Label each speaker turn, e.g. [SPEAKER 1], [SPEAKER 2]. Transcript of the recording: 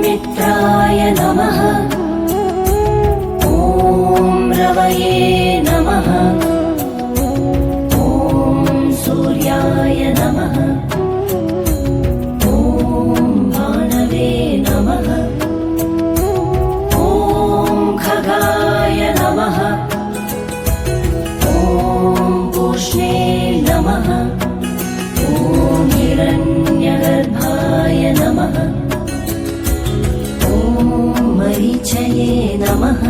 [SPEAKER 1] मित्राय नमः। ॐ रवये नमः। ॐ सूर्याय नमः। ॐ भानवे नमः। ॐ खगाय नमः। ॐ पूष्णे नमः। ॐ हिरण्यगर्भाय नमः। ॐ मरीचये नमः।